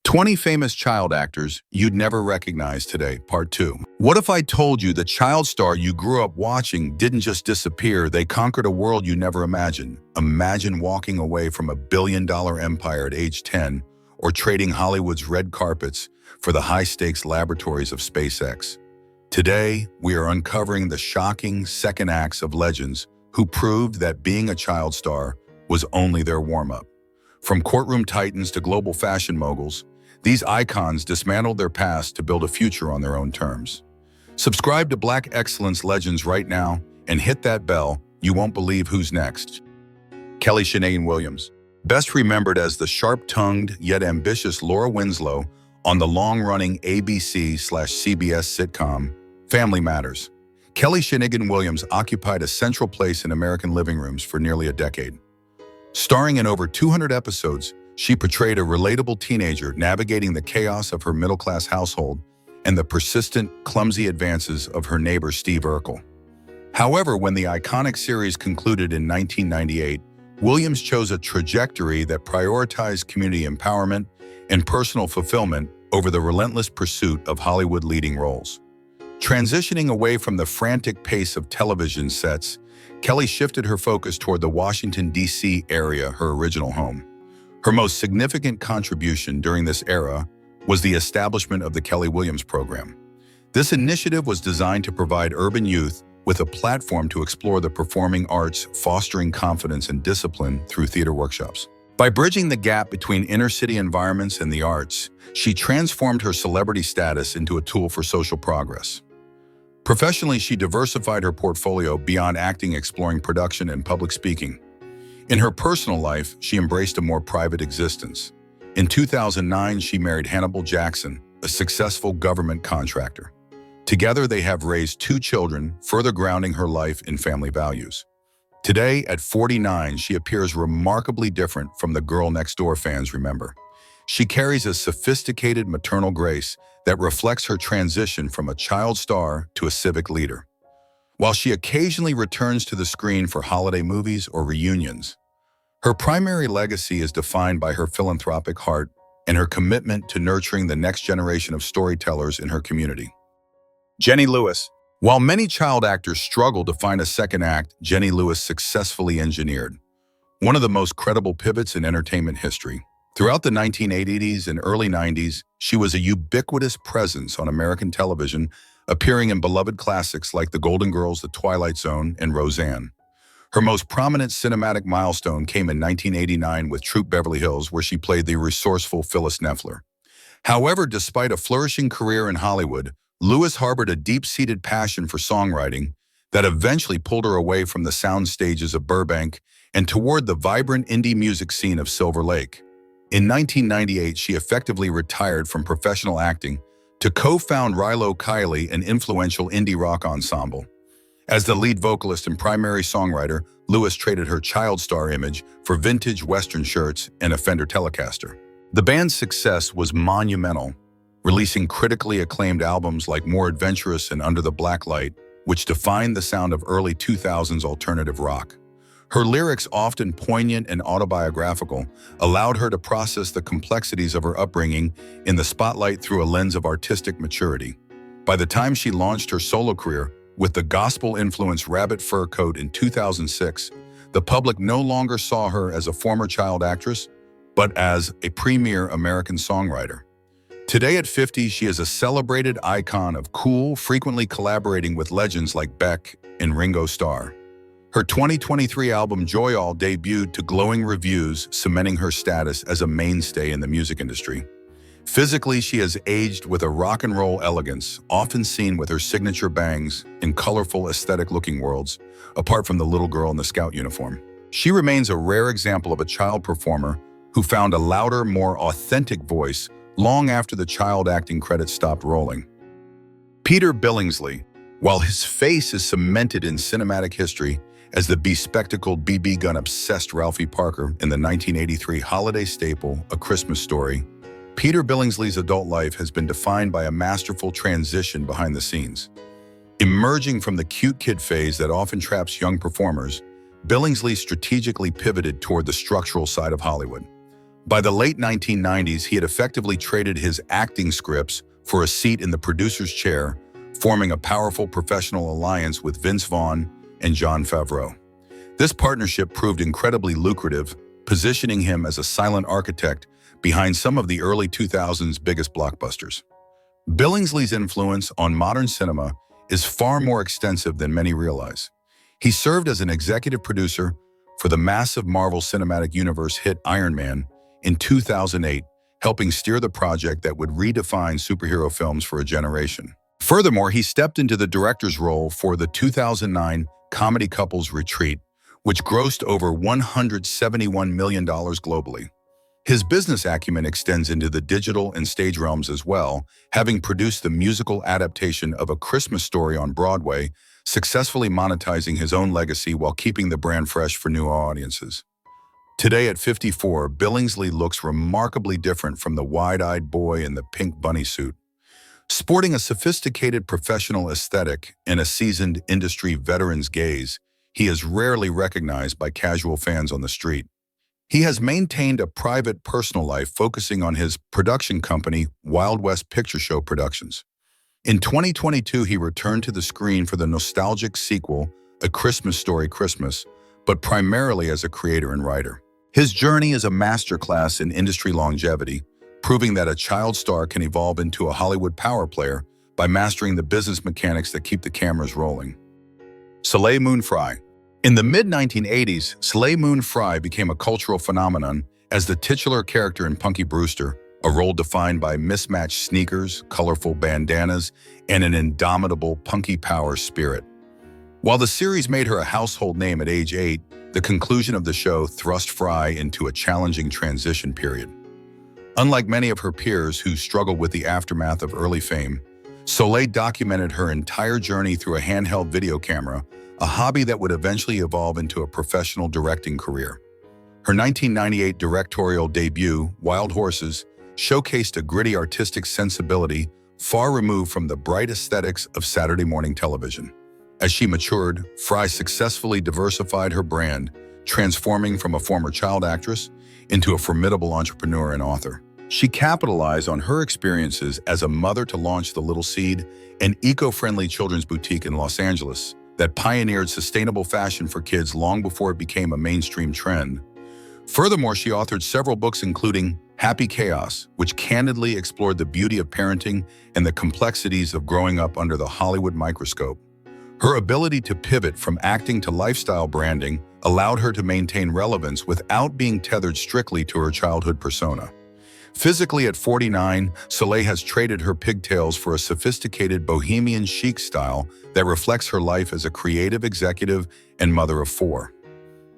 20 famous child actors you'd never recognize today, part 2. What if I told you the child star you grew up watching didn't just disappear, they conquered a world you never imagined? Imagine walking away from a billion-dollar empire at age 10 or trading Hollywood's red carpets for the high-stakes laboratories of SpaceX. Today, we are uncovering the shocking second acts of legends who proved that being a child star was only their warm-up. From courtroom titans to global fashion moguls, these icons dismantled their past to build a future on their own terms. Subscribe to Black Excellence Legends right now and hit that bell. You won't believe who's next. Shanygne Williams, best remembered as the sharp-tongued yet ambitious Laura Winslow on the long-running ABC/CBS sitcom Family Matters. Shanygne Williams occupied a central place in American living rooms for nearly a decade. Starring in over 200 episodes, she portrayed a relatable teenager navigating the chaos of her middle-class household and the persistent, clumsy advances of her neighbor Steve Urkel. However, when the iconic series concluded in 1998, Williams chose a trajectory that prioritized community empowerment and personal fulfillment over the relentless pursuit of Hollywood leading roles. Transitioning away from the frantic pace of television sets, Kelly shifted her focus toward the Washington, D.C. area, her original home. Her most significant contribution during this era was the establishment of the Kelly Williams Program. This initiative was designed to provide urban youth with a platform to explore the performing arts, fostering confidence and discipline through theater workshops. By bridging the gap between inner-city environments and the arts, she transformed her celebrity status into a tool for social progress. Professionally, she diversified her portfolio beyond acting, exploring production and public speaking. In her personal life, she embraced a more private existence. In 2009, she married Hannibal Jackson, a successful government contractor. Together, they have raised 2 children, further grounding her life in family values. Today, at 49, she appears remarkably different from the girl next door fans remember. She carries a sophisticated maternal grace that reflects her transition from a child star to a civic leader. While she occasionally returns to the screen for holiday movies or reunions, her primary legacy is defined by her philanthropic heart and her commitment to nurturing the next generation of storytellers in her community. Jenny Lewis. While many child actors struggle to find a second act, Jenny Lewis successfully engineered one of the most credible pivots in entertainment history. Throughout the 1980s and early 90s, she was a ubiquitous presence on American television, appearing in beloved classics like The Golden Girls, The Twilight Zone, and Roseanne. Her most prominent cinematic milestone came in 1989 with Troop Beverly Hills, where she played the resourceful Phyllis Neffler. However, despite a flourishing career in Hollywood, Lewis harbored a deep-seated passion for songwriting that eventually pulled her away from the sound stages of Burbank and toward the vibrant indie music scene of Silver Lake. In 1998, she effectively retired from professional acting to co-found Rilo Kiley, an influential indie rock ensemble. As the lead vocalist and primary songwriter, Lewis traded her child star image for vintage Western shirts and a Fender Telecaster. The band's success was monumental, releasing critically acclaimed albums like More Adventurous and Under the Black Light, which defined the sound of early 2000s alternative rock. Her lyrics, often poignant and autobiographical, allowed her to process the complexities of her upbringing in the spotlight through a lens of artistic maturity. By the time she launched her solo career with the gospel-influenced Rabbit Fur Coat in 2006, the public no longer saw her as a former child actress, but as a premier American songwriter. Today at 50, she is a celebrated icon of cool, frequently collaborating with legends like Beck and Ringo Starr. Her 2023 album Joy All debuted to glowing reviews, cementing her status as a mainstay in the music industry. Physically, she has aged with a rock and roll elegance, often seen with her signature bangs in colorful, aesthetic-looking worlds, apart from the little girl in the scout uniform. She remains a rare example of a child performer who found a louder, more authentic voice long after the child acting credits stopped rolling. Peter Billingsley. While his face is cemented in cinematic history as the bespectacled BB gun-obsessed Ralphie Parker in the 1983 holiday staple, A Christmas Story, Peter Billingsley's adult life has been defined by a masterful transition behind the scenes. Emerging from the cute kid phase that often traps young performers, Billingsley strategically pivoted toward the structural side of Hollywood. By the late 1990s, he had effectively traded his acting scripts for a seat in the producer's chair, forming a powerful professional alliance with Vince Vaughn and Jon Favreau. This partnership proved incredibly lucrative, positioning him as a silent architect behind some of the early 2000s biggest blockbusters. Billingsley's influence on modern cinema is far more extensive than many realize. He served as an executive producer for the massive Marvel Cinematic Universe hit Iron Man in 2008, helping steer the project that would redefine superhero films for a generation. Furthermore, he stepped into the director's role for the 2009 comedy Couples Retreat, which grossed over $171 million globally. His business acumen extends into the digital and stage realms as well, having produced the musical adaptation of A Christmas Story on Broadway, successfully monetizing his own legacy while keeping the brand fresh for new audiences. Today at 54, Billingsley looks remarkably different from the wide-eyed boy in the pink bunny suit. Sporting a sophisticated professional aesthetic and a seasoned industry veteran's gaze, he is rarely recognized by casual fans on the street. He has maintained a private personal life focusing on his production company, Wild West Picture Show Productions. In 2022, he returned to the screen for the nostalgic sequel, A Christmas Story Christmas, but primarily as a creator and writer. His journey is a masterclass in industry longevity, proving that a child star can evolve into a Hollywood power player by mastering the business mechanics that keep the cameras rolling. Soleil Moon Frye. In the mid-1980s, Soleil Moon Frye became a cultural phenomenon as the titular character in Punky Brewster, a role defined by mismatched sneakers, colorful bandanas, and an indomitable punky power spirit. While the series made her a household name at age 8, the conclusion of the show thrust Frye into a challenging transition period. Unlike many of her peers who struggled with the aftermath of early fame, Soleil documented her entire journey through a handheld video camera, a hobby that would eventually evolve into a professional directing career. Her 1998 directorial debut, Wild Horses, showcased a gritty artistic sensibility far removed from the bright aesthetics of Saturday morning television. As she matured, Frye successfully diversified her brand, transforming from a former child actress into a formidable entrepreneur and author. She capitalized on her experiences as a mother to launch The Little Seed, an eco-friendly children's boutique in Los Angeles that pioneered sustainable fashion for kids long before it became a mainstream trend. Furthermore, she authored several books including Happy Chaos, which candidly explored the beauty of parenting and the complexities of growing up under the Hollywood microscope. Her ability to pivot from acting to lifestyle branding allowed her to maintain relevance without being tethered strictly to her childhood persona. Physically at 49, Soleil has traded her pigtails for a sophisticated bohemian chic style that reflects her life as a creative executive and mother of 4.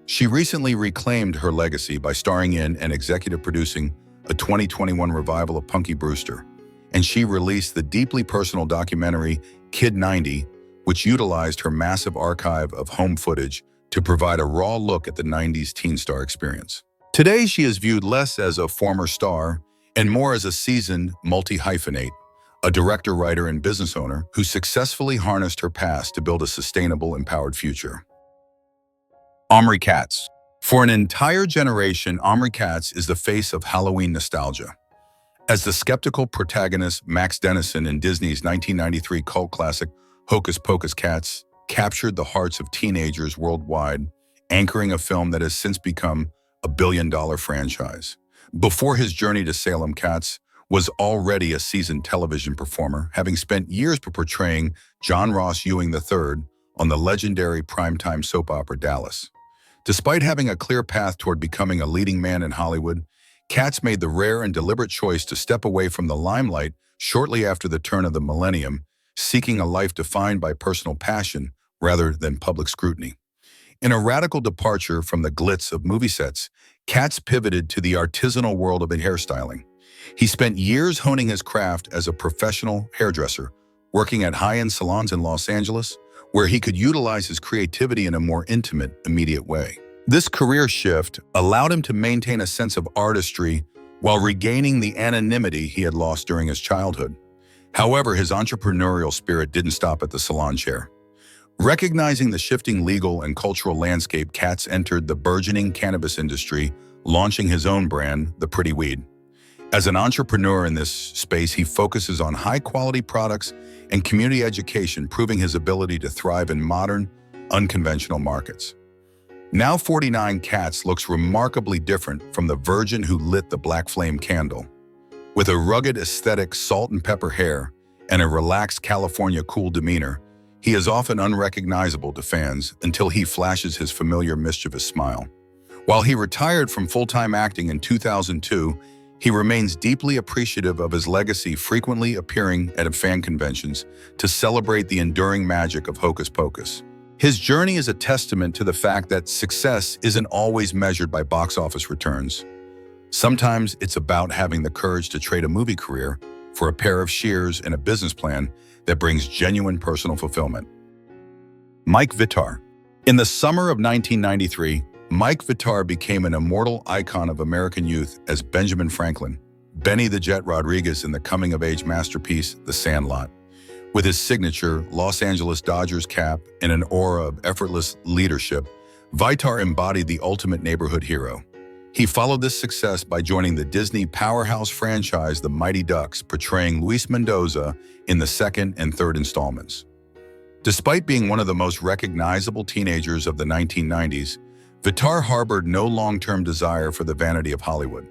She recently reclaimed her legacy by starring in and executive producing a 2021 revival of Punky Brewster, and she released the deeply personal documentary Kid 90, which utilized her massive archive of home footage to provide a raw look at the 90s teen star experience. Today, she is viewed less as a former star and more as a seasoned multi-hyphenate, a director, writer, and business owner who successfully harnessed her past to build a sustainable, empowered future. Omri Katz. For an entire generation, Omri Katz is the face of Halloween nostalgia. As the skeptical protagonist Max Dennison in Disney's 1993 cult classic Hocus Pocus Cats captured the hearts of teenagers worldwide, anchoring a film that has since become a billion-dollar franchise. Before his journey to Salem, Katz was already a seasoned television performer, having spent years portraying John Ross Ewing III on the legendary primetime soap opera Dallas. Despite having a clear path toward becoming a leading man in Hollywood, Katz made the rare and deliberate choice to step away from the limelight shortly after the turn of the millennium, seeking a life defined by personal passion rather than public scrutiny. In a radical departure from the glitz of movie sets, Katz pivoted to the artisanal world of hairstyling. He spent years honing his craft as a professional hairdresser, working at high-end salons in Los Angeles, where he could utilize his creativity in a more intimate, immediate way. This career shift allowed him to maintain a sense of artistry while regaining the anonymity he had lost during his childhood. However, his entrepreneurial spirit didn't stop at the salon chair. Recognizing the shifting legal and cultural landscape, Katz entered the burgeoning cannabis industry launching his own brand, The Pretty Weed. As an entrepreneur in this space, he focuses on high-quality products and community education, proving his ability to thrive in modern, unconventional markets. Now 49 Katz looks remarkably different from the virgin who lit the black flame candle. With a rugged aesthetic, salt and pepper hair, and a relaxed California cool demeanor, he is often unrecognizable to fans until he flashes his familiar mischievous smile. While he retired from full-time acting in 2002, he remains deeply appreciative of his legacy, frequently appearing at fan conventions to celebrate the enduring magic of Hocus Pocus. His journey is a testament to the fact that success isn't always measured by box office returns. Sometimes it's about having the courage to trade a movie career for a pair of shears and a business plan that brings genuine personal fulfillment. Mike Vitar. In the summer of 1993, Mike Vitar became an immortal icon of American youth as Benjamin Franklin, Benny the Jet Rodriguez in the coming-of-age masterpiece, The Sandlot. With his signature Los Angeles Dodgers cap and an aura of effortless leadership, Vitar embodied the ultimate neighborhood hero. He followed this success by joining the Disney powerhouse franchise The Mighty Ducks, portraying Luis Mendoza in the second and third installments. Despite being one of the most recognizable teenagers of the 1990s, Vitar harbored no long-term desire for the vanity of Hollywood.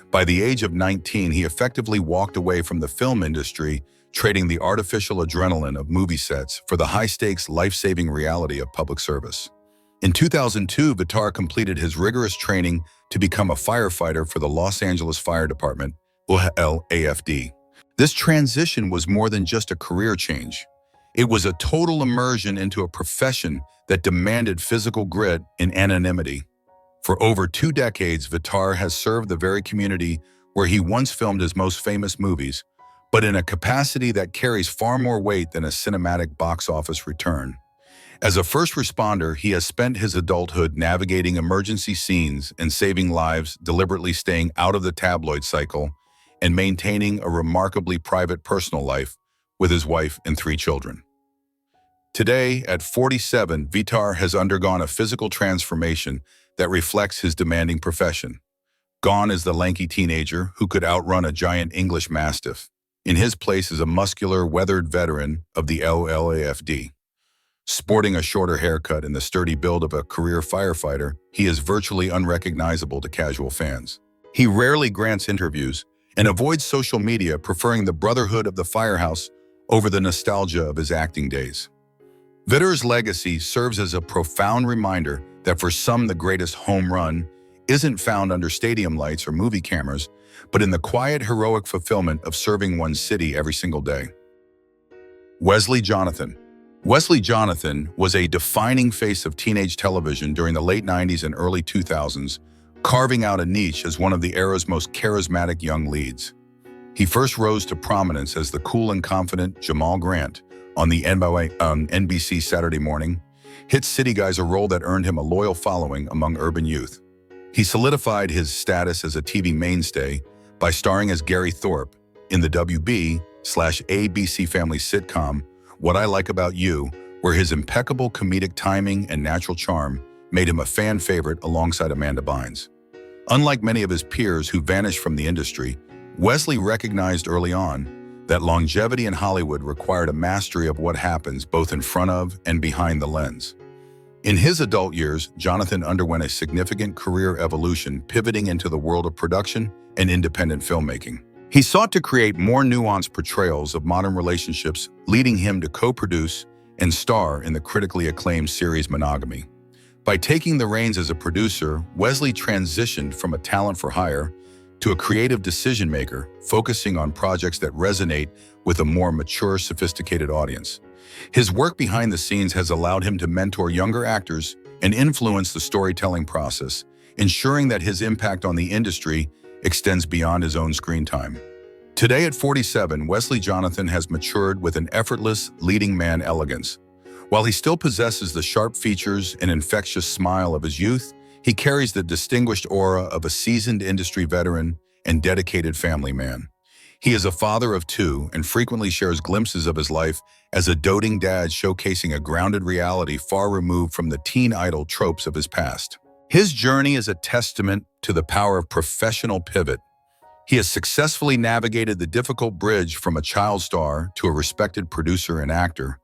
By the age of 19, he effectively walked away from the film industry, trading the artificial adrenaline of movie sets for the high-stakes, life-saving reality of public service. In 2002, Vitar completed his rigorous training to become a firefighter for the Los Angeles Fire Department, LAFD. This transition was more than just a career change. It was a total immersion into a profession that demanded physical grit and anonymity. For over 2 decades, Vitar has served the very community where he once filmed his most famous movies, but in a capacity that carries far more weight than a cinematic box office return. As a first responder, he has spent his adulthood navigating emergency scenes and saving lives, deliberately staying out of the tabloid cycle, and maintaining a remarkably private personal life with his wife and 3 children. Today, at 47, Vitar has undergone a physical transformation that reflects his demanding profession. Gone is the lanky teenager who could outrun a giant English Mastiff. In his place is a muscular, weathered veteran of the LAFD. Sporting a shorter haircut and the sturdy build of a career firefighter, he is virtually unrecognizable to casual fans. He rarely grants interviews and avoids social media, preferring the brotherhood of the firehouse over the nostalgia of his acting days. Vitar's legacy serves as a profound reminder that for some, the greatest home run isn't found under stadium lights or movie cameras, but in the quiet, heroic fulfillment of serving one's city every single day. Wesley Jonathan. Wesley Jonathan was a defining face of teenage television during the late 90s and early 2000s, carving out a niche as one of the era's most charismatic young leads. He first rose to prominence as the cool and confident Jamal Grant on the NBC Saturday Morning Hit City Guys, a role that earned him a loyal following among urban youth. He solidified his status as a TV mainstay by starring as Gary Thorpe in the WB/ABC family sitcom What I Like About You, where his impeccable comedic timing and natural charm made him a fan favorite alongside Amanda Bynes. Unlike many of his peers who vanished from the industry, Wesley recognized early on that longevity in Hollywood required a mastery of what happens both in front of and behind the lens. In his adult years, Jonathan underwent a significant career evolution, pivoting into the world of production and independent filmmaking. He sought to create more nuanced portrayals of modern relationships, leading him to co-produce and star in the critically acclaimed series Monogamy. By taking the reins as a producer, Wesley transitioned from a talent for hire to a creative decision-maker, focusing on projects that resonate with a more mature, sophisticated audience. His work behind the scenes has allowed him to mentor younger actors and influence the storytelling process, ensuring that his impact on the industry extends beyond his own screen time. Today at 47, Wesley Jonathan has matured with an effortless, leading man elegance. While he still possesses the sharp features and infectious smile of his youth, he carries the distinguished aura of a seasoned industry veteran and dedicated family man. He is a father of 2 and frequently shares glimpses of his life as a doting dad, showcasing a grounded reality far removed from the teen idol tropes of his past. His journey is a testament to the power of professional pivot. He has successfully navigated the difficult bridge from a child star to a respected producer and actor,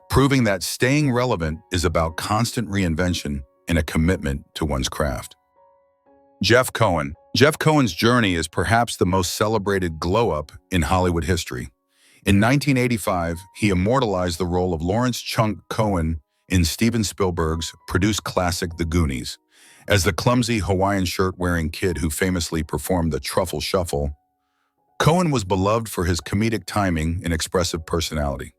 proving that staying relevant is about constant reinvention and a commitment to one's craft. Jeff Cohen. Jeff Cohen's journey is perhaps the most celebrated glow-up in Hollywood history. In 1985, he immortalized the role of Lawrence "Chunk" Cohen in Steven Spielberg's produced classic The Goonies, as the clumsy Hawaiian shirt-wearing kid who famously performed the Truffle Shuffle. Cohen was beloved for his comedic timing and expressive personality.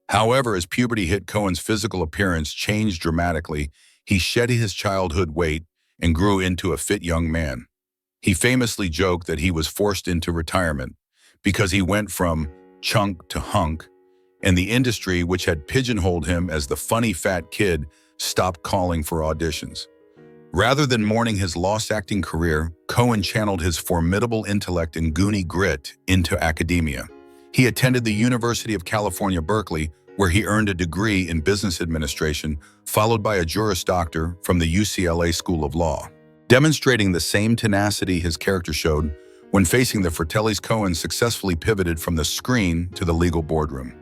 However, as puberty hit, Cohen's physical appearance changed dramatically. He shed his childhood weight and grew into a fit young man. He famously joked that he was forced into retirement because he went from chunk to hunk, and the industry, which had pigeonholed him as the funny fat kid, stopped calling for auditions. Rather than mourning his lost acting career, Cohen channeled his formidable intellect and Goonie grit into academia. He attended the University of California, Berkeley, where he earned a degree in business administration, followed by a Juris Doctor from the UCLA School of Law. Demonstrating the same tenacity his character showed, when facing the Fratellis, Cohen successfully pivoted from the screen to the legal boardroom.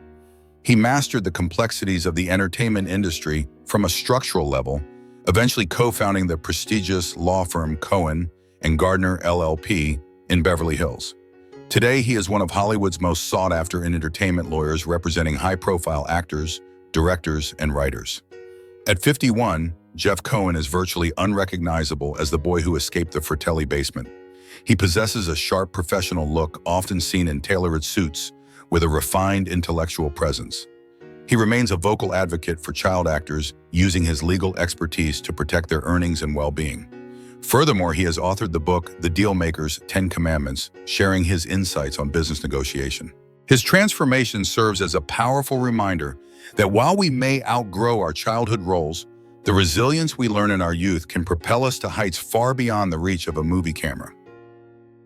He mastered the complexities of the entertainment industry from a structural level, eventually co-founding the prestigious law firm Cohen and Gardner LLP in Beverly Hills. Today, he is one of Hollywood's most sought-after entertainment lawyers, representing high-profile actors, directors, and writers. At 51, Jeff Cohen is virtually unrecognizable as the boy who escaped the Fratelli basement. He possesses a sharp professional look, often seen in tailored suits, with a refined intellectual presence. He remains a vocal advocate for child actors, using his legal expertise to protect their earnings and well-being. Furthermore, he has authored the book The Dealmaker's 10 Commandments, sharing his insights on business negotiation. His transformation serves as a powerful reminder that while we may outgrow our childhood roles, the resilience we learn in our youth can propel us to heights far beyond the reach of a movie camera.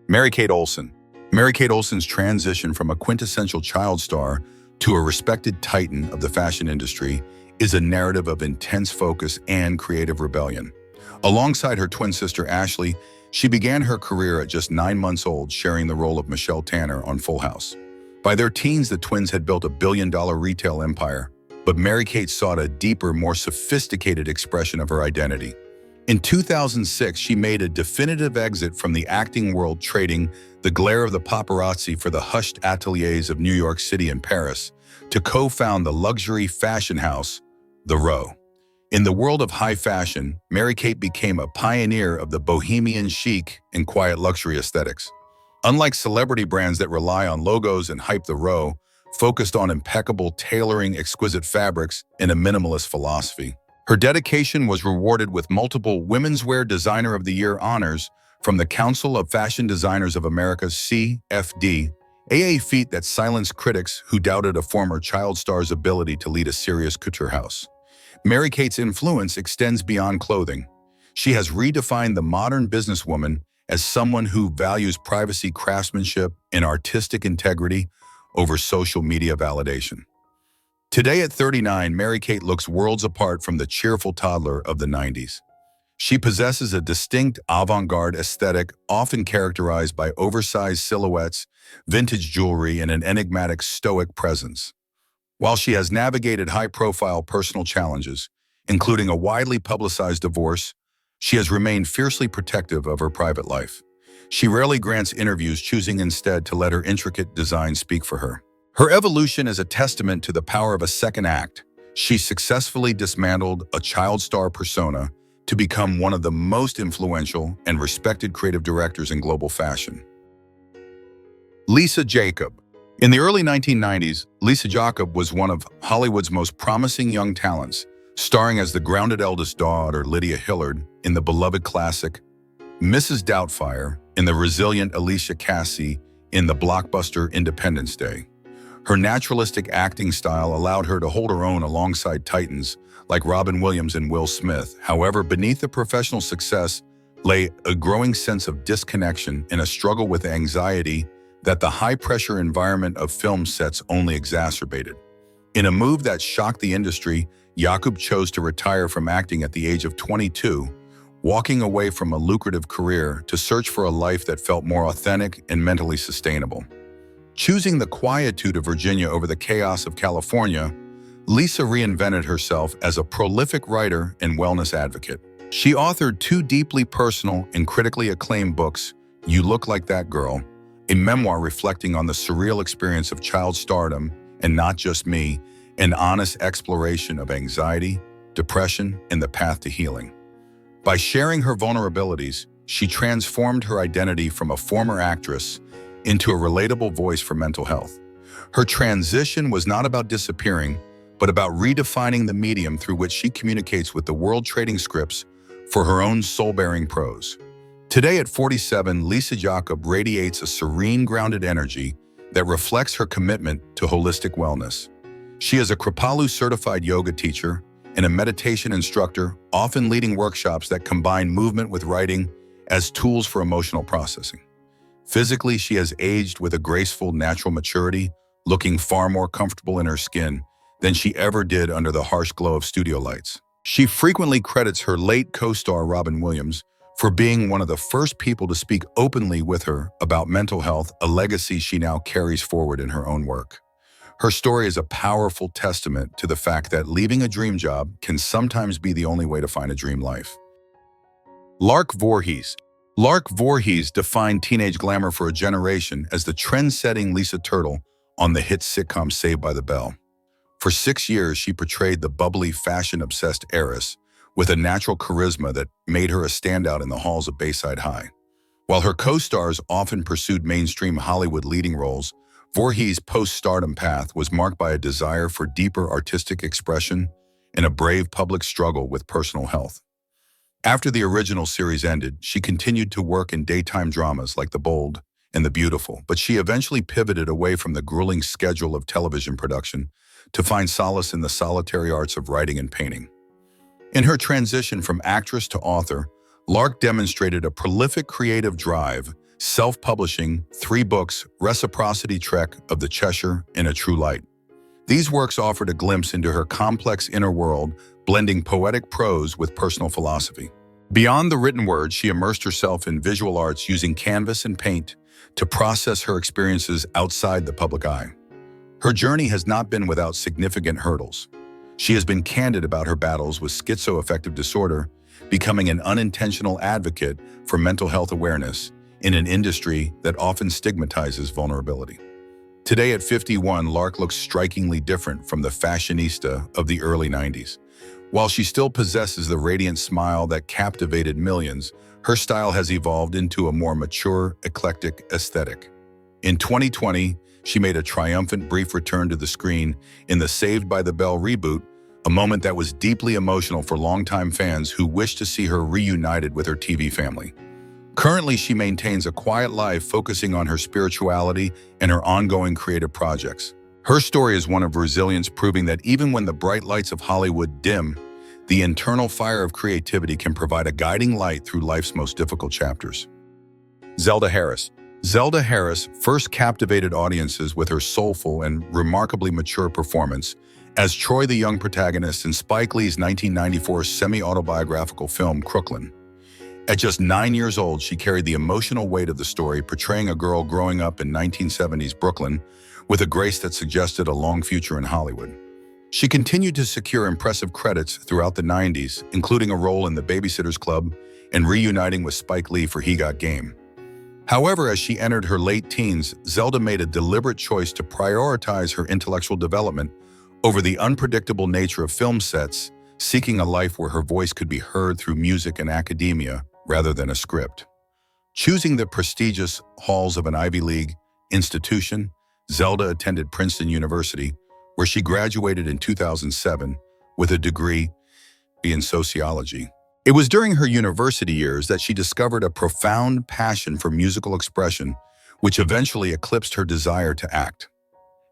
Mary-Kate Olsen. Mary-Kate Olsen's transition from a quintessential child star to a respected titan of the fashion industry is a narrative of intense focus and creative rebellion. Alongside her twin sister Ashley, she began her career at just 9 months old, sharing the role of Michelle Tanner on Full House. By their teens, the twins had built a billion-dollar retail empire, but Mary-Kate sought a deeper, more sophisticated expression of her identity. In 2006, she made a definitive exit from the acting world, trading the glare of the paparazzi for the hushed ateliers of New York City and Paris to co-found the luxury fashion house, The Row. In the world of high fashion, Mary-Kate became a pioneer of the bohemian chic and quiet luxury aesthetics. Unlike celebrity brands that rely on logos and hype, The Row focused on impeccable tailoring, exquisite fabrics, and a minimalist philosophy. Her dedication was rewarded with multiple Women's Wear Designer of the Year honors from the Council of Fashion Designers of America's CFD, a feat that silenced critics who doubted a former child star's ability to lead a serious couture house. Mary-Kate's influence extends beyond clothing. She has redefined the modern businesswoman as someone who values privacy, craftsmanship, and artistic integrity over social media validation. Today at 39, Mary-Kate looks worlds apart from the cheerful toddler of the 90s. She possesses a distinct avant-garde aesthetic, often characterized by oversized silhouettes, vintage jewelry, and an enigmatic stoic presence. While she has navigated high-profile personal challenges, including a widely publicized divorce, she has remained fiercely protective of her private life. She rarely grants interviews, choosing instead to let her intricate design speak for her. Her evolution is a testament to the power of a second act. She successfully dismantled a child star persona to become one of the most influential and respected creative directors in global fashion. Lisa Jakub. In the early 1990s, Lisa Jakub was one of Hollywood's most promising young talents, starring as the grounded eldest daughter Lydia Hillard in the beloved classic Mrs. Doubtfire, and the resilient Alicia Cassie in the blockbuster Independence Day. Her naturalistic acting style allowed her to hold her own alongside titans like Robin Williams and Will Smith. However, beneath the professional success lay a growing sense of disconnection and a struggle with anxiety that the high-pressure environment of film sets only exacerbated. In a move that shocked the industry, Jakub chose to retire from acting at the age of 22, walking away from a lucrative career to search for a life that felt more authentic and mentally sustainable. Choosing the quietude of Virginia over the chaos of California, Lisa reinvented herself as a prolific writer and wellness advocate. She authored two deeply personal and critically acclaimed books, You Look Like That Girl, a memoir reflecting on the surreal experience of child stardom, and Not Just Me, an honest exploration of anxiety, depression, and the path to healing. By sharing her vulnerabilities, she transformed her identity from a former actress into a relatable voice for mental health. Her transition was not about disappearing, but about redefining the medium through which she communicates with the world, trading scripts for her own soul-bearing prose. Today at 47, Lisa Jakub radiates a serene, grounded energy that reflects her commitment to holistic wellness. She is a Kripalu-certified yoga teacher and a meditation instructor, often leading workshops that combine movement with writing as tools for emotional processing. Physically, she has aged with a graceful, natural maturity, looking far more comfortable in her skin than she ever did under the harsh glow of studio lights. She frequently credits her late co-star Robin Williams for being one of the first people to speak openly with her about mental health, a legacy she now carries forward in her own work. Her story is a powerful testament to the fact that leaving a dream job can sometimes be the only way to find a dream life. Lark Voorhies. Lark Voorhies defined teenage glamour for a generation as the trend-setting Lisa Turtle on the hit sitcom Saved by the Bell. For 6 years, she portrayed the bubbly, fashion-obsessed heiress with a natural charisma that made her a standout in the halls of Bayside High. While her co-stars often pursued mainstream Hollywood leading roles, Voorhies' post-stardom path was marked by a desire for deeper artistic expression and a brave public struggle with personal health. After the original series ended, she continued to work in daytime dramas like The Bold and The Beautiful, but she eventually pivoted away from the grueling schedule of television production to find solace in the solitary arts of writing and painting. In her transition from actress to author, Lark demonstrated a prolific creative drive, self-publishing 3 books, Reciprocity, Trek of the Cheshire, and A True Light. These works offered a glimpse into her complex inner world, blending poetic prose with personal philosophy. Beyond the written word, she immersed herself in visual arts using canvas and paint to process her experiences outside the public eye. Her journey has not been without significant hurdles. She has been candid about her battles with schizoaffective disorder, becoming an unintentional advocate for mental health awareness in an industry that often stigmatizes vulnerability. Today at 51, Lark looks strikingly different from the fashionista of the early 90s. While she still possesses the radiant smile that captivated millions, her style has evolved into a more mature, eclectic aesthetic. In 2020, she made a triumphant brief return to the screen in the Saved by the Bell reboot, a moment that was deeply emotional for longtime fans who wished to see her reunited with her TV family. Currently, she maintains a quiet life focusing on her spirituality and her ongoing creative projects. Her story is one of resilience, proving that even when the bright lights of Hollywood dim, the internal fire of creativity can provide a guiding light through life's most difficult chapters. Zelda Harris. Zelda Harris first captivated audiences with her soulful and remarkably mature performance as Troy, the young protagonist in Spike Lee's 1994 semi-autobiographical film Crooklyn. At just 9 years old, she carried the emotional weight of the story, portraying a girl growing up in 1970s Brooklyn with a grace that suggested a long future in Hollywood. She continued to secure impressive credits throughout the 90s, including a role in The Babysitter's Club and reuniting with Spike Lee for He Got Game. However, as she entered her late teens, Zelda made a deliberate choice to prioritize her intellectual development over the unpredictable nature of film sets, seeking a life where her voice could be heard through music and academia rather than a script. Choosing the prestigious halls of an Ivy League institution, Zelda attended Princeton University, where she graduated in 2007 with a degree in sociology. It was during her university years that she discovered a profound passion for musical expression, which eventually eclipsed her desire to act.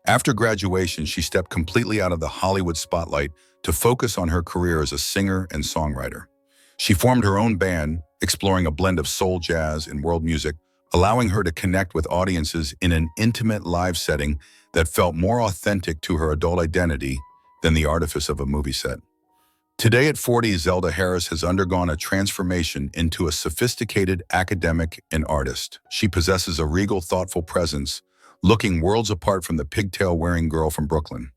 After graduation, she stepped completely out of the Hollywood spotlight to focus on her career as a singer and songwriter. She formed her own band, exploring a blend of soul, jazz, and world music, allowing her to connect with audiences in an intimate live setting that felt more authentic to her adult identity than the artifice of a movie set. Today at 40, Zelda Harris has undergone a transformation into a sophisticated academic and artist. She possesses a regal, thoughtful presence, looking worlds apart from the pigtail-wearing girl from Brooklyn.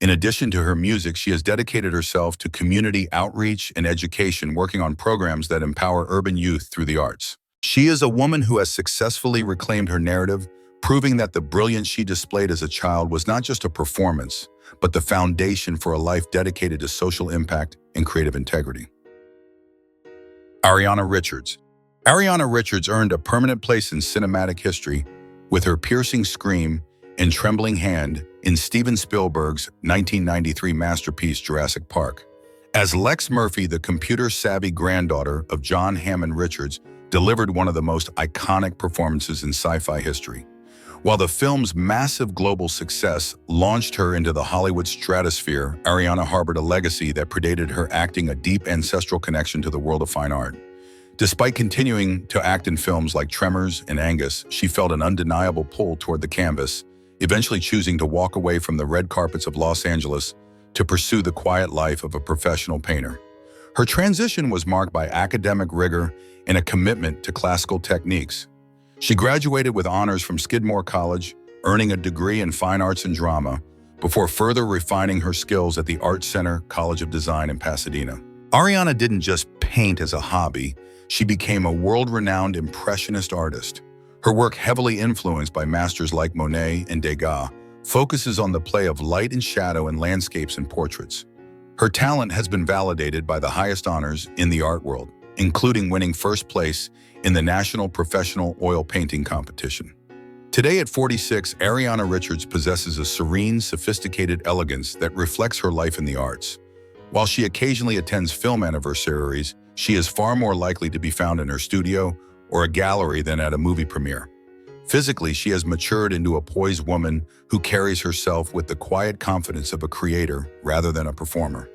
In addition to her music, she has dedicated herself to community outreach and education, working on programs that empower urban youth through the arts. She is a woman who has successfully reclaimed her narrative, proving that the brilliance she displayed as a child was not just a performance, but the foundation for a life dedicated to social impact and creative integrity. Ariana Richards. Ariana Richards earned a permanent place in cinematic history with her piercing scream and trembling hand in Steven Spielberg's 1993 masterpiece Jurassic Park. As Lex Murphy, the computer-savvy granddaughter of John Hammond Richards, delivered one of the most iconic performances in sci-fi history. While the film's massive global success launched her into the Hollywood stratosphere, Ariana harbored a legacy that predated her, acting a deep ancestral connection to the world of fine art. Despite continuing to act in films like Tremors and Angus, she felt an undeniable pull toward the canvas, eventually choosing to walk away from the red carpets of Los Angeles to pursue the quiet life of a professional painter. Her transition was marked by academic rigor and a commitment to classical techniques. She graduated with honors from Skidmore College, earning a degree in fine arts and drama, before further refining her skills at the Art Center College of Design in Pasadena. Ariana didn't just paint as a hobby, she became a world-renowned impressionist artist. Her work, heavily influenced by masters like Monet and Degas, focuses on the play of light and shadow in landscapes and portraits. Her talent has been validated by the highest honors in the art world, including winning first place in the National Professional Oil Painting Competition. Today at 46, Ariana Richards possesses a serene, sophisticated elegance that reflects her life in the arts. While she occasionally attends film anniversaries, she is far more likely to be found in her studio or a gallery than at a movie premiere. Physically, she has matured into a poised woman who carries herself with the quiet confidence of a creator rather than a performer.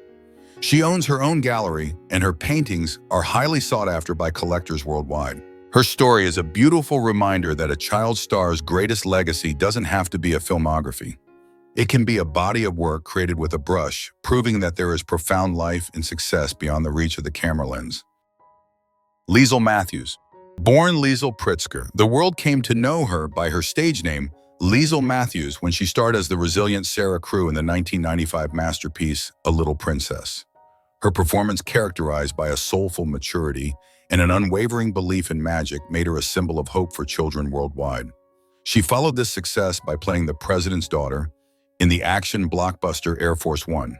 She owns her own gallery, and her paintings are highly sought after by collectors worldwide. Her story is a beautiful reminder that a child star's greatest legacy doesn't have to be a filmography. It can be a body of work created with a brush, proving that there is profound life and success beyond the reach of the camera lens. Leisel Matthews. Born Leisel Pritzker, the world came to know her by her stage name, Leisel Matthews, when she starred as the resilient Sarah Crewe in the 1995 masterpiece, A Little Princess. Her performance, characterized by a soulful maturity and an unwavering belief in magic, made her a symbol of hope for children worldwide. She followed this success by playing the president's daughter in the action blockbuster Air Force One.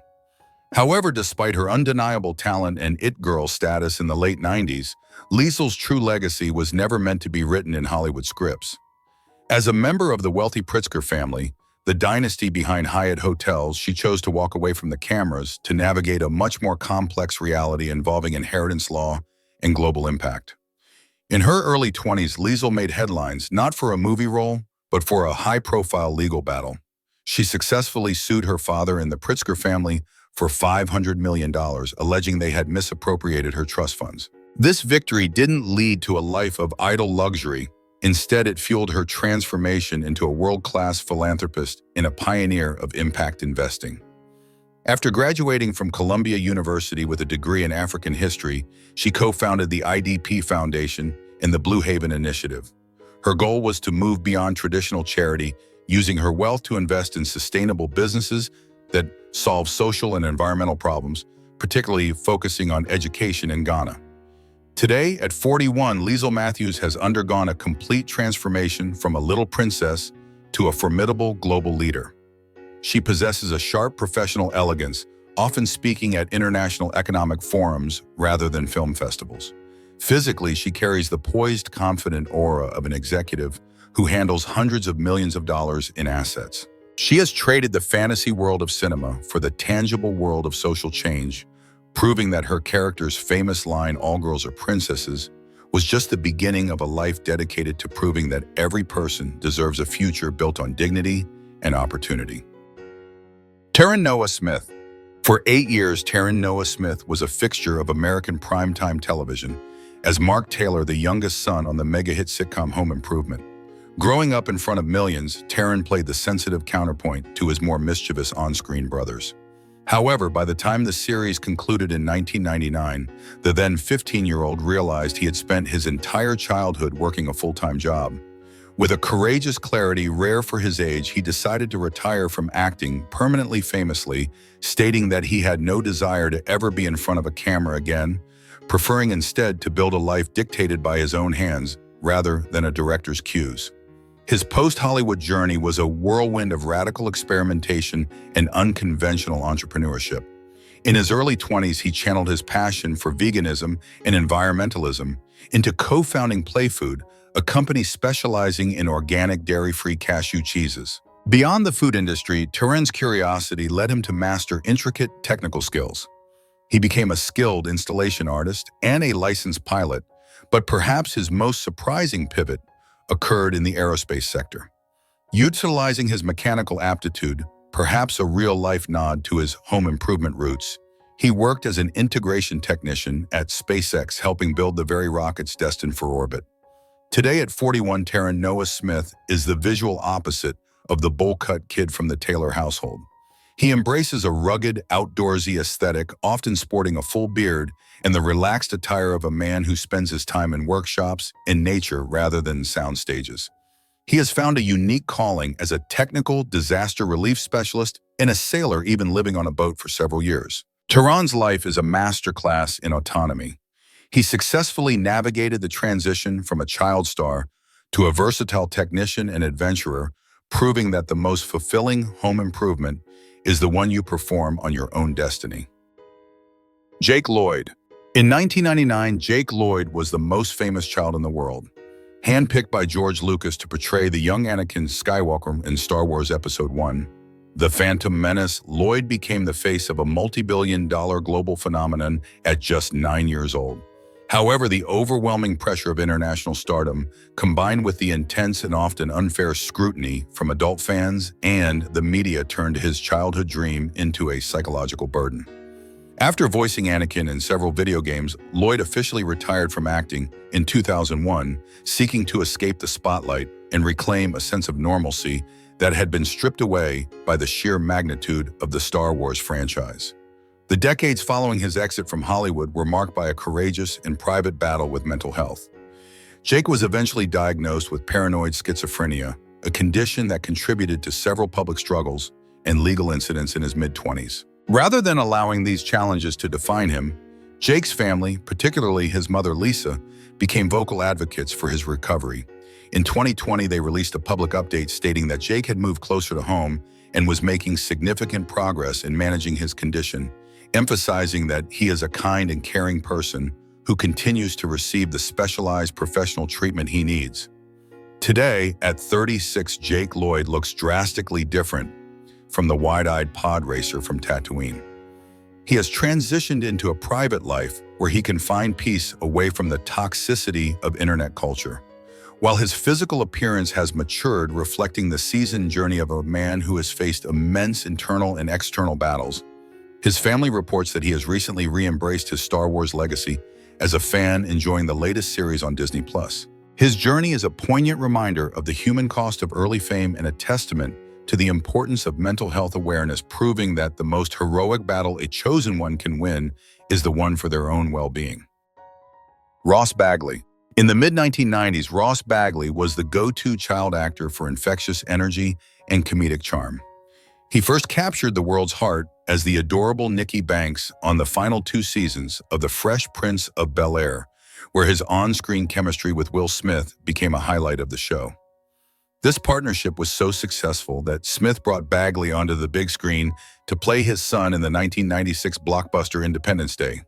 However, despite her undeniable talent and it girl status in the late 90s, Leisel's true legacy was never meant to be written in Hollywood scripts. As a member of the wealthy Pritzker family, the dynasty behind Hyatt hotels, she chose to walk away from the cameras to navigate a much more complex reality involving inheritance law and global impact. In her early 20s, Leisel made headlines not for a movie role, but for a high-profile legal battle. She successfully sued her father and the Pritzker family for $500 million, alleging they had misappropriated her trust funds. This victory didn't lead to a life of idle luxury. Instead, it fueled her transformation into a world-class philanthropist and a pioneer of impact investing. After graduating from Columbia University with a degree in African history, she co-founded the IDP Foundation and the Blue Haven Initiative. Her goal was to move beyond traditional charity, using her wealth to invest in sustainable businesses that solve social and environmental problems, particularly focusing on education in Ghana. Today, at 41, Leisel Matthews has undergone a complete transformation from a little princess to a formidable global leader. She possesses a sharp professional elegance, often speaking at international economic forums rather than film festivals. Physically, she carries the poised, confident aura of an executive who handles hundreds of millions of dollars in assets. She has traded the fantasy world of cinema for the tangible world of social change, proving that her character's famous line, "All girls are princesses," was just the beginning of a life dedicated to proving that every person deserves a future built on dignity and opportunity. Taran Noah Smith. For 8 years, Taran Noah Smith was a fixture of American primetime television as Mark Taylor, the youngest son on the mega-hit sitcom Home Improvement. Growing up in front of millions, Taran played the sensitive counterpoint to his more mischievous on-screen brothers. However, by the time the series concluded in 1999, the then 15-year-old realized he had spent his entire childhood working a full-time job. With a courageous clarity rare for his age, he decided to retire from acting permanently famously, stating that he had no desire to ever be in front of a camera again, preferring instead to build a life dictated by his own hands rather than a director's cues. His post-Hollywood journey was a whirlwind of radical experimentation and unconventional entrepreneurship. In his early 20s, he channeled his passion for veganism and environmentalism into co-founding Playfood, a company specializing in organic dairy-free cashew cheeses. Beyond the food industry, Taran's curiosity led him to master intricate technical skills. He became a skilled installation artist and a licensed pilot, but perhaps his most surprising pivot occurred in the aerospace sector. Utilizing his mechanical aptitude, perhaps a real-life nod to his home improvement roots, he worked as an integration technician at SpaceX, helping build the very rockets destined for orbit. Today at 41, Taran Noah Smith is the visual opposite of the bowl-cut kid from the Taylor household. He embraces a rugged, outdoorsy aesthetic, often sporting a full beard and the relaxed attire of a man who spends his time in workshops, in nature rather than sound stages. He has found a unique calling as a technical disaster relief specialist and a sailor, even living on a boat for several years. Taran's life is a masterclass in autonomy. He successfully navigated the transition from a child star to a versatile technician and adventurer, proving that the most fulfilling home improvement is the one you perform on your own destiny. Jake Lloyd. In 1999, Jake Lloyd was the most famous child in the world. Handpicked by George Lucas to portray the young Anakin Skywalker in Star Wars Episode I, The Phantom Menace, Lloyd became the face of a multi-billion-dollar global phenomenon at just 9 years old. However, the overwhelming pressure of international stardom, combined with the intense and often unfair scrutiny from adult fans and the media, turned his childhood dream into a psychological burden. After voicing Anakin in several video games, Lloyd officially retired from acting in 2001, seeking to escape the spotlight and reclaim a sense of normalcy that had been stripped away by the sheer magnitude of the Star Wars franchise. The decades following his exit from Hollywood were marked by a courageous and private battle with mental health. Jake was eventually diagnosed with paranoid schizophrenia, a condition that contributed to several public struggles and legal incidents in his mid-20s. Rather than allowing these challenges to define him, Jake's family, particularly his mother Lisa, became vocal advocates for his recovery. In 2020, they released a public update stating that Jake had moved closer to home and was making significant progress in managing his condition, emphasizing that he is a kind and caring person who continues to receive the specialized professional treatment he needs. Today, at 36, Jake Lloyd looks drastically different from the wide-eyed pod racer from Tatooine. He has transitioned into a private life where he can find peace away from the toxicity of internet culture. While his physical appearance has matured, reflecting the seasoned journey of a man who has faced immense internal and external battles, his family reports that he has recently re-embraced his Star Wars legacy as a fan enjoying the latest series on Disney+. His journey is a poignant reminder of the human cost of early fame and a testament to the importance of mental health awareness, proving that the most heroic battle a chosen one can win is the one for their own well-being. Ross Bagley. In the mid-1990s, Ross Bagley was the go-to child actor for infectious energy and comedic charm. He first captured the world's heart as the adorable Nikki Banks on the final 2 seasons of The Fresh Prince of Bel-Air, where his on-screen chemistry with Will Smith became a highlight of the show. This partnership was so successful that Smith brought Bagley onto the big screen to play his son in the 1996 blockbuster Independence Day.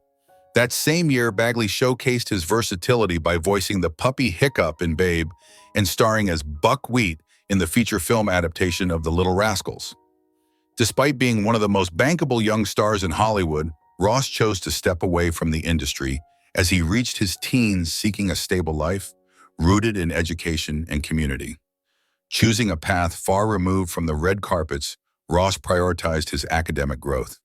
That same year, Bagley showcased his versatility by voicing the puppy Hiccup in Babe and starring as Buckwheat in the feature film adaptation of The Little Rascals. Despite being one of the most bankable young stars in Hollywood, Ross chose to step away from the industry as he reached his teens seeking a stable life, rooted in education and community. Choosing a path far removed from the red carpets, Ross prioritized his academic growth.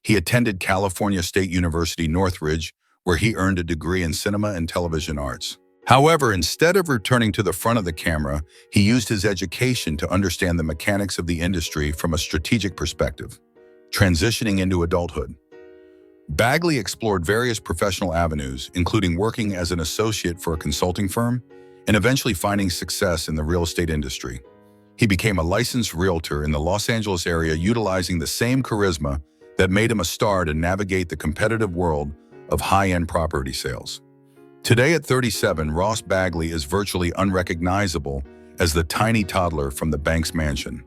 He attended California State University Northridge, where he earned a degree in cinema and television arts. However, instead of returning to the front of the camera, he used his education to understand the mechanics of the industry from a strategic perspective. transitioning into adulthood. Bagley explored various professional avenues, including working as an associate for a consulting firm and eventually finding success in the real estate industry. He became a licensed realtor in the Los Angeles area, utilizing the same charisma that made him a star to navigate the competitive world of high-end property sales. Today at 37, Ross Bagley is virtually unrecognizable as the tiny toddler from the Banks mansion.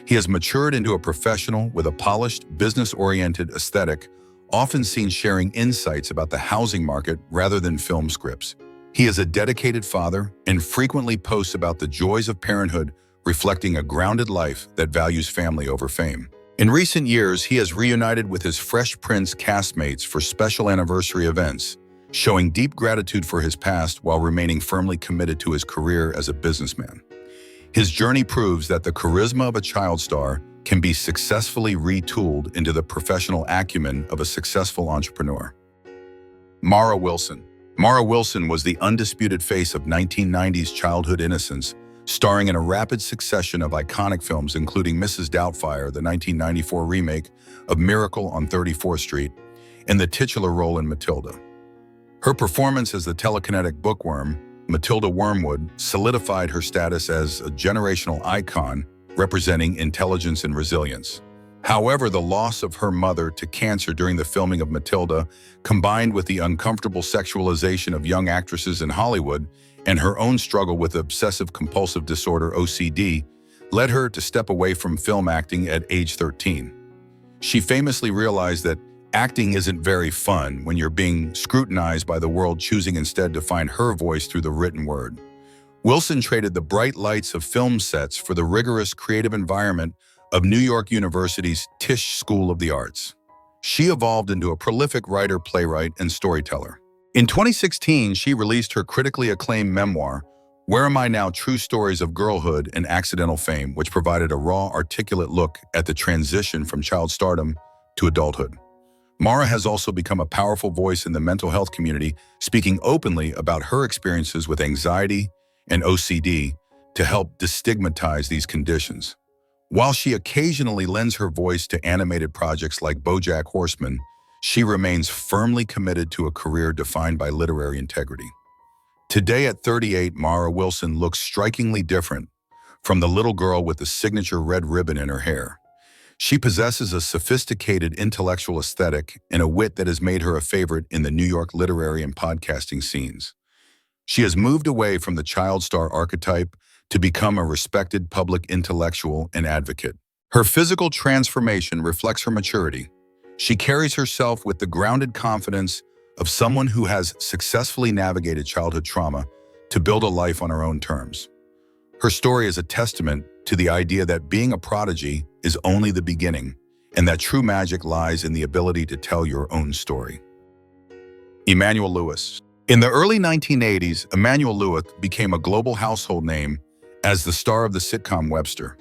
He has matured into a professional with a polished, business-oriented aesthetic, often seen sharing insights about the housing market rather than film scripts. He is a dedicated father and frequently posts about the joys of parenthood, reflecting a grounded life that values family over fame. In recent years, he has reunited with his Fresh Prince castmates for special anniversary events, showing deep gratitude for his past while remaining firmly committed to his career as a businessman. His journey proves that the charisma of a child star can be successfully retooled into the professional acumen of a successful entrepreneur. Mara Wilson. Mara Wilson was the undisputed face of 1990s childhood innocence, starring in a rapid succession of iconic films including Mrs. Doubtfire, the 1994 remake of Miracle on 34th Street, and the titular role in Matilda. Her performance as the telekinetic bookworm, Matilda Wormwood, solidified her status as a generational icon representing intelligence and resilience. However, the loss of her mother to cancer during the filming of Matilda, combined with the uncomfortable sexualization of young actresses in Hollywood and her own struggle with obsessive-compulsive disorder (OCD), led her to step away from film acting at age 13. She famously realized that acting isn't very fun when you're being scrutinized by the world, choosing instead to find her voice through the written word. Wilson traded the bright lights of film sets for the rigorous creative environment of New York University's Tisch School of the Arts. She evolved into a prolific writer, playwright, and storyteller. In 2016, she released her critically acclaimed memoir, Where Am I Now? True Stories of Girlhood and Accidental Fame, which provided a raw, articulate look at the transition from child stardom to adulthood. Mara has also become a powerful voice in the mental health community, speaking openly about her experiences with anxiety and OCD to help destigmatize these conditions. While she occasionally lends her voice to animated projects like BoJack Horseman, she remains firmly committed to a career defined by literary integrity. Today at 38, Mara Wilson looks strikingly different from the little girl with the signature red ribbon in her hair. She possesses a sophisticated intellectual aesthetic and a wit that has made her a favorite in the New York literary and podcasting scenes. She has moved away from the child star archetype to become a respected public intellectual and advocate. Her physical transformation reflects her maturity. She carries herself with the grounded confidence of someone who has successfully navigated childhood trauma to build a life on her own terms. Her story is a testament to the idea that being a prodigy is only the beginning, and that true magic lies in the ability to tell your own story. Emanuel Lewis. In the early 1980s, Emanuel Lewis became a global household name as the star of the sitcom Webster.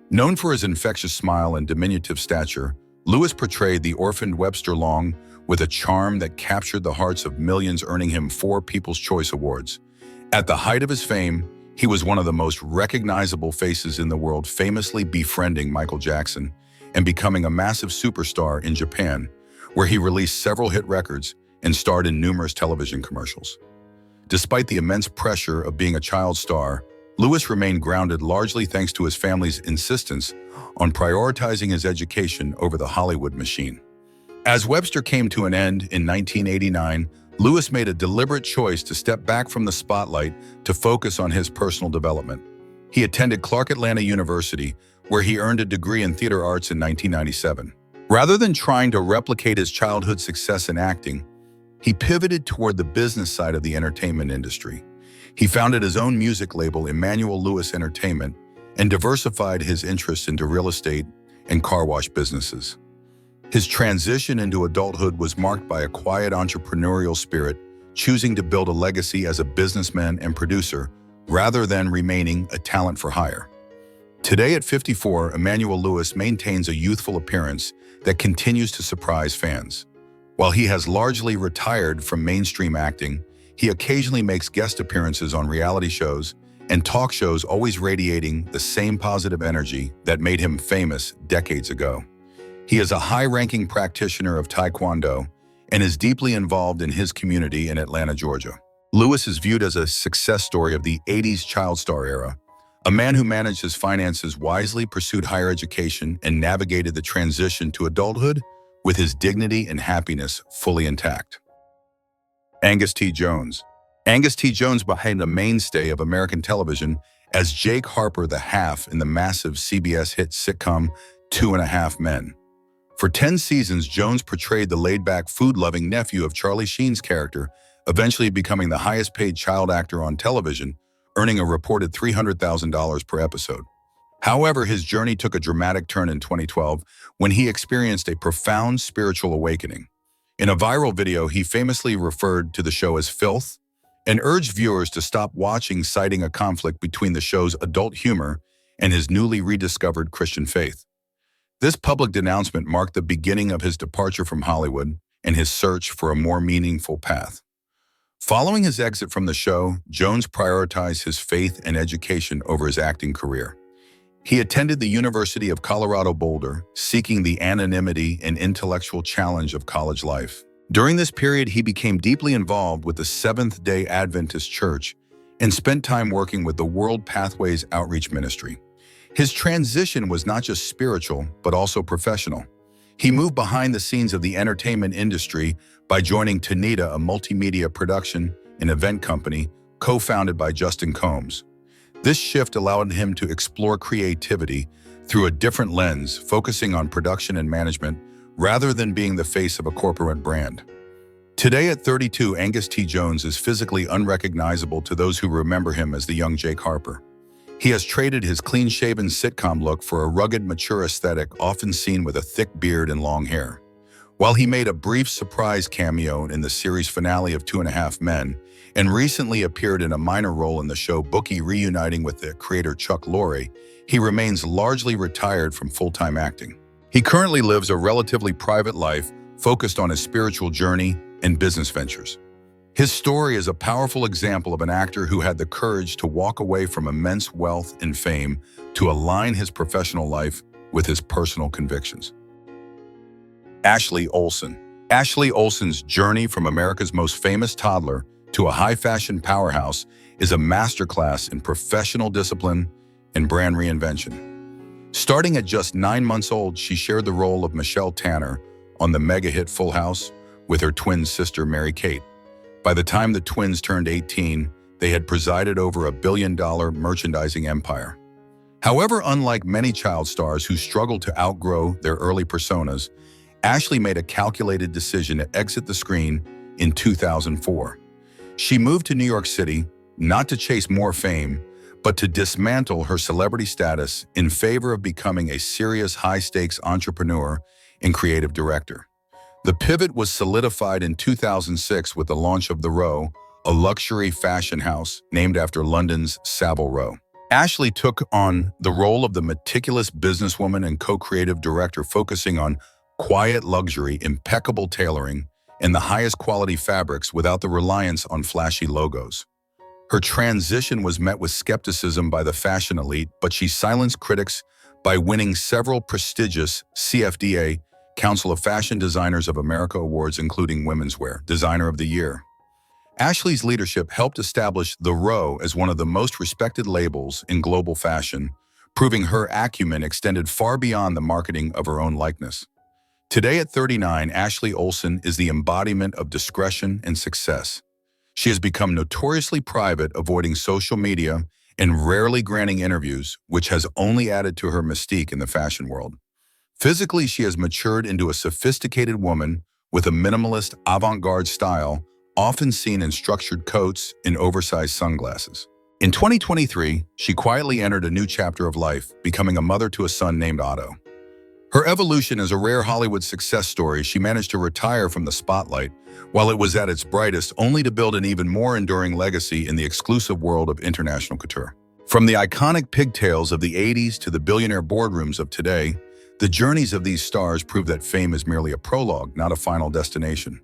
Known for his infectious smile and diminutive stature, Lewis portrayed the orphaned Webster Long with a charm that captured the hearts of millions, earning him 4 People's Choice Awards. At the height of his fame, he was one of the most recognizable faces in the world, famously befriending Michael Jackson and becoming a massive superstar in Japan, where he released several hit records and starred in numerous television commercials. Despite the immense pressure of being a child star, Lewis remained grounded, largely thanks to his family's insistence on prioritizing his education over the Hollywood machine. As Webster came to an end in 1989, Lewis made a deliberate choice to step back from the spotlight to focus on his personal development. He attended Clark Atlanta University, where he earned a degree in theater arts in 1997. Rather than trying to replicate his childhood success in acting, he pivoted toward the business side of the entertainment industry. He founded his own music label, Emanuel Lewis Entertainment, and diversified his interests into real estate and car wash businesses. His transition into adulthood was marked by a quiet entrepreneurial spirit, choosing to build a legacy as a businessman and producer rather than remaining a talent for hire. Today at 54, Emanuel Lewis maintains a youthful appearance that continues to surprise fans. While he has largely retired from mainstream acting, he occasionally makes guest appearances on reality shows and talk shows, always radiating the same positive energy that made him famous decades ago. He is a high-ranking practitioner of Taekwondo and is deeply involved in his community in Atlanta, Georgia. Lewis is viewed as a success story of the 80s child star era, a man who managed his finances wisely, pursued higher education, and navigated the transition to adulthood with his dignity and happiness fully intact. Angus T. Jones. Angus T. Jones became a mainstay of American television as Jake Harper the Half in the massive CBS hit sitcom 2.5 Men. For 10 seasons, Jones portrayed the laid-back, food-loving nephew of Charlie Sheen's character, eventually becoming the highest-paid child actor on television, earning a reported $300,000 per episode. However, his journey took a dramatic turn in 2012 when he experienced a profound spiritual awakening. In a viral video, he famously referred to the show as filth and urged viewers to stop watching, citing a conflict between the show's adult humor and his newly rediscovered Christian faith. This public denouncement marked the beginning of his departure from Hollywood and his search for a more meaningful path. Following his exit from the show, Jones prioritized his faith and education over his acting career. He attended the University of Colorado Boulder, seeking the anonymity and intellectual challenge of college life. During this period, he became deeply involved with the Seventh-day Adventist Church and spent time working with the World Pathways Outreach Ministry. His transition was not just spiritual, but also professional. He moved behind the scenes of the entertainment industry by joining Tanita, a multimedia production and event company co-founded by Justin Combs. This shift allowed him to explore creativity through a different lens, focusing on production and management rather than being the face of a corporate brand. Today at 32, Angus T. Jones is physically unrecognizable to those who remember him as the young Jake Harper. He has traded his clean-shaven sitcom look for a rugged, mature aesthetic often seen with a thick beard and long hair. While he made a brief surprise cameo in the series finale of 2.5 Men and recently appeared in a minor role in the show Bookie, reuniting with the creator Chuck Lorre, he remains largely retired from full-time acting. He currently lives a relatively private life focused on his spiritual journey and business ventures. His story is a powerful example of an actor who had the courage to walk away from immense wealth and fame to align his professional life with his personal convictions. Ashley Olsen. Ashley Olsen's journey from America's most famous toddler to a high-fashion powerhouse is a masterclass in professional discipline and brand reinvention. Starting at just 9 months old, she shared the role of Michelle Tanner on the mega-hit Full House with her twin sister Mary-Kate. By the time the twins turned 18, they had presided over $1 billion merchandising empire. However, unlike many child stars who struggled to outgrow their early personas, Ashley made a calculated decision to exit the screen in 2004. She moved to New York City, not to chase more fame, but to dismantle her celebrity status in favor of becoming a serious high-stakes entrepreneur and creative director. The pivot was solidified in 2006 with the launch of The Row, a luxury fashion house named after London's Savile Row. Ashley took on the role of the meticulous businesswoman and co-creative director, focusing on quiet luxury, impeccable tailoring, and the highest quality fabrics without the reliance on flashy logos. Her transition was met with skepticism by the fashion elite, but she silenced critics by winning several prestigious CFDA, Council of Fashion Designers of America awards, including Women's Wear Designer of the Year. Ashley's leadership helped establish The Row as one of the most respected labels in global fashion, proving her acumen extended far beyond the marketing of her own likeness. Today at 39, Ashley Olsen is the embodiment of discretion and success. She has become notoriously private, avoiding social media and rarely granting interviews, which has only added to her mystique in the fashion world. Physically, she has matured into a sophisticated woman with a minimalist, avant-garde style, often seen in structured coats and oversized sunglasses. In 2023, she quietly entered a new chapter of life, becoming a mother to a son named Otto. Her evolution is a rare Hollywood success story. She managed to retire from the spotlight while it was at its brightest, only to build an even more enduring legacy in the exclusive world of international couture. From the iconic pigtails of the 80s to the billionaire boardrooms of today, the journeys of these stars prove that fame is merely a prologue, not a final destination.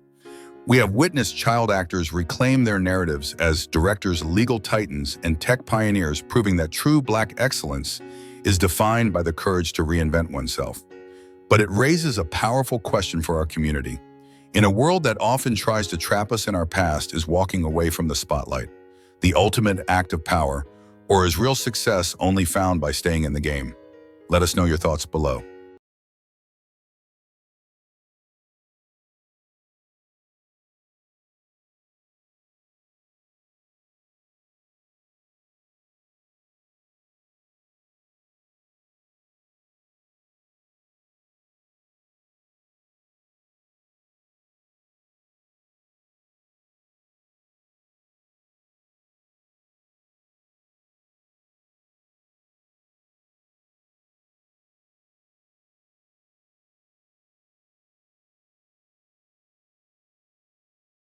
We have witnessed child actors reclaim their narratives as directors, legal titans, and tech pioneers, proving that true Black excellence is defined by the courage to reinvent oneself. But it raises a powerful question for our community. In a world that often tries to trap us in our past, is walking away from the spotlight the ultimate act of power, or is real success only found by staying in the game? Let us know your thoughts below.